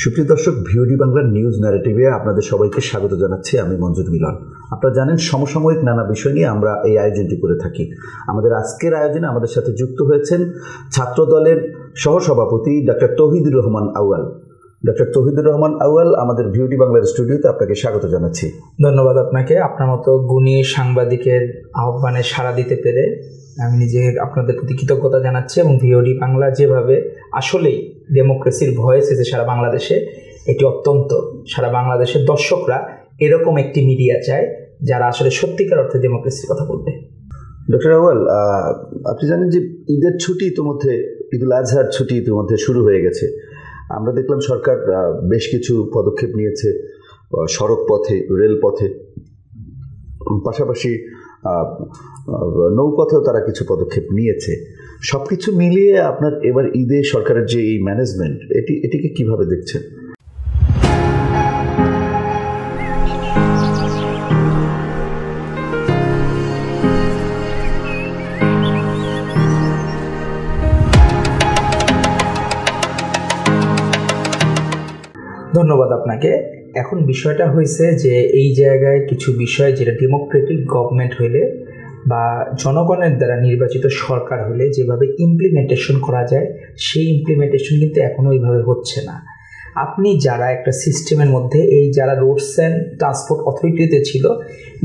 সুপ্রিয় দর্শক, ভিওডি বাংলার নিউজ ন্যারেটিভে আপনাদের সবাইকে স্বাগত জানাচ্ছি। আমি মঞ্জুর মিলন। আপনারা জানেন, সমসাময়িক নানা বিষয় নিয়ে আমরা এই আয়োজনটি করে থাকি। আমাদের আজকের আয়োজনে আমাদের সাথে যুক্ত হয়েছেন ছাত্র দলের সহসভাপতি ডক্টর তৌহিদুর রহমান আউয়াল। ডক্টর তৌহিদুর রহমান আউয়াল, আমাদের ভিওডি বাংলার স্টুডিওতে আপনাকে স্বাগত জানাচ্ছি। ধন্যবাদ আপনাকে। আপনার মতো গুণী সাংবাদিকের আহ্বানে সাড়া দিতে পেরে আমি নিজের আপনাদের প্রতি কৃতজ্ঞতা জানাচ্ছি, এবং ভিওডি বাংলা যেভাবে আসলেই ডেমোক্রেসির ভয়েস এসে সারা বাংলাদেশে, এটি অত্যন্ত সারা বাংলাদেশের দর্শকরা এরকম একটি মিডিয়া চায় যারা আসলে সত্যিকার অর্থে ডেমোক্রেসির কথা বলবে। ডক্টর আউয়াল, আপনি জানেন যে ঈদের ছুটি ইতিমধ্যে, ঈদুল আজহার ছুটি ইতিমধ্যে শুরু হয়ে গেছে। আমরা দেখলাম সরকার বেশ কিছু পদক্ষেপ নিয়েছে সড়ক পথে, রেলপথে, পাশাপাশি নৌপথেও তারা কিছু পদক্ষেপ নিয়েছে। সব কিছু মিলিয়ে আপনার এবার ঈদে সরকারের যে এই ম্যানেজমেন্ট, এটিকে কিভাবে দেখছেন? ধন্যবাদ আপনাকে। এখন বিষয়টা হয়েছে যে এই জায়গায় কিছু বিষয় যেটা ডেমোক্রেটিক গভর্নমেন্ট হইলে বা জনগণের দ্বারা নির্বাচিত সরকার হলে যেভাবে ইমপ্লিমেন্টেশন করা যায়, সেই ইমপ্লিমেন্টেশন কিন্তু এখনও ওইভাবে হচ্ছে না। আপনি যারা একটা সিস্টেমের মধ্যে, এই যারা রোডস অ্যান্ড ট্রান্সপোর্ট অথরিটিতে ছিল,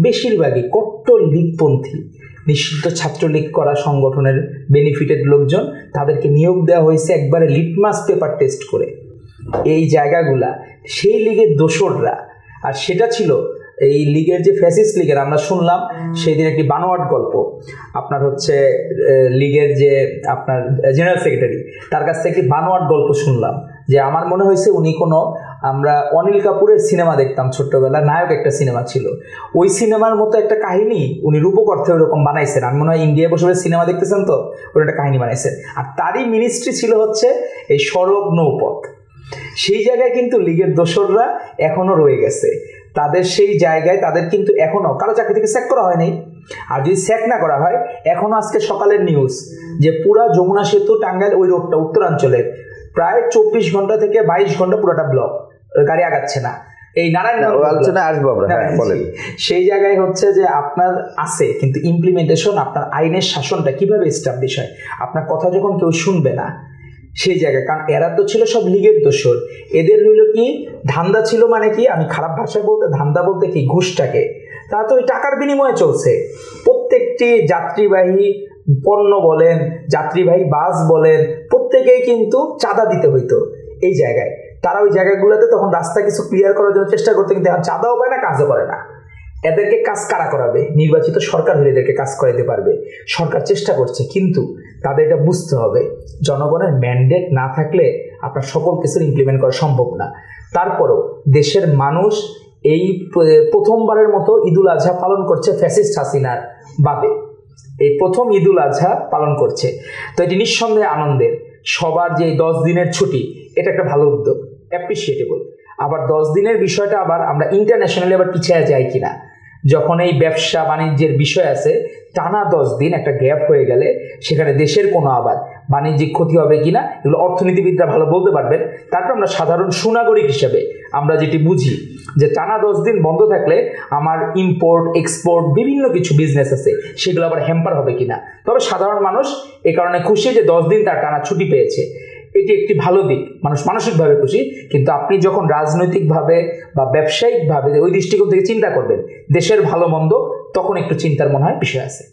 বেশিরভাগই কট্টর লীগপন্থী, নিষিদ্ধ ছাত্রলীগ করা সংগঠনের বেনিফিটেড লোকজন, তাদেরকে নিয়োগ দেওয়া হয়েছে একবারে লিটমাস পেপার টেস্ট করে। এই জায়গাগুলা সেই লীগের দোসররা, আর সেটা ছিল এই লীগের যে ফ্যাসিস্ট লীগের, আমরা শুনলাম সেই দিন একটি বানোয়াট গল্প, আপনার হচ্ছে লীগের যে আপনার জেনারেল সেক্রেটারি, তার কাছ থেকে একটি বানোয়াট গল্প শুনলাম, যে আমার মনে হয়েছে উনি কোনো, আমরা অনিল কাপুরের সিনেমা দেখতাম ছোট্টবেলা, নায়ক একটা সিনেমা ছিল, ওই সিনেমার মতো একটা কাহিনী উনি রূপক অর্থে ওরকম বানাইছেন। আমি মনে হয় ইন্ডিয়ায় বসে সিনেমা দেখতেছেন, তো ওর একটা কাহিনী বানাইছেন। আর তারই মিনিস্ট্রি ছিল হচ্ছে এই সড়ক নৌপথ। সেই জায়গায় কিন্তু লীগের দোসররা এখনও রয়ে গেছে। তাদের সেই জায়গায় তাদের কিন্তু এখনও কারো চাকরি থেকে স্যাক করা হয়নি। আর যদি স্যাক না করা হয়, এখনও আজকে সকালের নিউজ যে পুরা যমুনা সেতু টাঙ্গাইল ওই রোডটা উত্তরাঞ্চলের প্রায় 24 ঘন্টা থেকে 22 ঘন্টা পুরোটা ব্লক, গাড়ি আগাচ্ছে না। এই নারায়ণ আলোচনা আসবো আমরা, বলেন। সেই জায়গায় হচ্ছে যে আপনার আছে, কিন্তু ইমপ্লিমেন্টেশন, আপনার আইনের শাসনটা কিভাবে এস্টাবলিশ হয়, আপনার কথা যখন কেউ শুনবে না সেই জায়গায়। কারণ এরা তো ছিল সব লীগের দোসর, এদের হইল কি ধান্দা ছিল, মানে কি, আমি খারাপ ভাষায় বলতে, ধান্দা বলতে কি, ঘুষটাকে তারা তো ওই টাকার বিনিময়ে চলছে। প্রত্যেকটি যাত্রীবাহী পণ্য বলেন, যাত্রীবাহী বাস বলেন, প্রত্যেকেই কিন্তু চাঁদা দিতে হইতো এই জায়গায়। তারা ওই জায়গাগুলোতে তখন রাস্তা কিছু ক্লিয়ার করার জন্য চেষ্টা করতে, কিন্তু এখন চাঁদাও পায় না, কাজও করে না। এদেরকে কাজ কারা করাবে? নির্বাচিত সরকার হলে এদেরকে কাজ করাইতে পারবে। সরকার চেষ্টা করছে, কিন্তু তাদের এটা বুঝতে হবে, জনগণের ম্যান্ডেট না থাকলে আপনার সকল কিছু ইমপ্লিমেন্ট করা সম্ভব না। তারপরও দেশের মানুষ এই প্রথমবারের মতো ঈদুল আজহা পালন করছে ফ্যাসিস্ট হাসিনার বাদে। এই প্রথম ঈদুল আজহা পালন করছে, তো এটি নিঃসন্দেহে আনন্দের। সবার যে 10 দিনের ছুটি, এটা একটা ভালো উদ্যোগ, অ্যাপ্রিসিয়েটেবল। আবার 10 দিনের বিষয়টা আবার আমরা ইন্টারন্যাশনালি আবার পিছিয়ে যাই কিনা, যখন এই ব্যবসা বাণিজ্যের বিষয় আছে, টানা 10 দিন একটা গ্যাপ হয়ে গেলে সেখানে দেশের কোনো আবার বাণিজ্যিক ক্ষতি হবে কিনা, এগুলো অর্থনীতিবিদরা ভালো বলতে পারবেন। তারপর আমরা সাধারণ সুনাগরিক হিসেবে আমরা যেটি বুঝি যে টানা 10 দিন বন্ধ থাকলে আমার ইম্পোর্ট এক্সপোর্ট বিভিন্ন কিছু বিজনেস আছে, সেগুলো আবার হ্যাম্পার হবে কিনা। তবে সাধারণ মানুষ এ কারণে খুশি যে 10 দিন তার টানা ছুটি পেয়েছে, এটি একটি ভালো দিক, মানুষ মানসিকভাবে খুশি। কিন্তু আপনি যখন রাজনৈতিকভাবে বা ব্যবসায়িকভাবে ওই দৃষ্টিকোণ থেকে চিন্তা করবেন দেশের ভালো মন্দ, তখন একটু চিন্তার মনে হয় বিষয় আছে।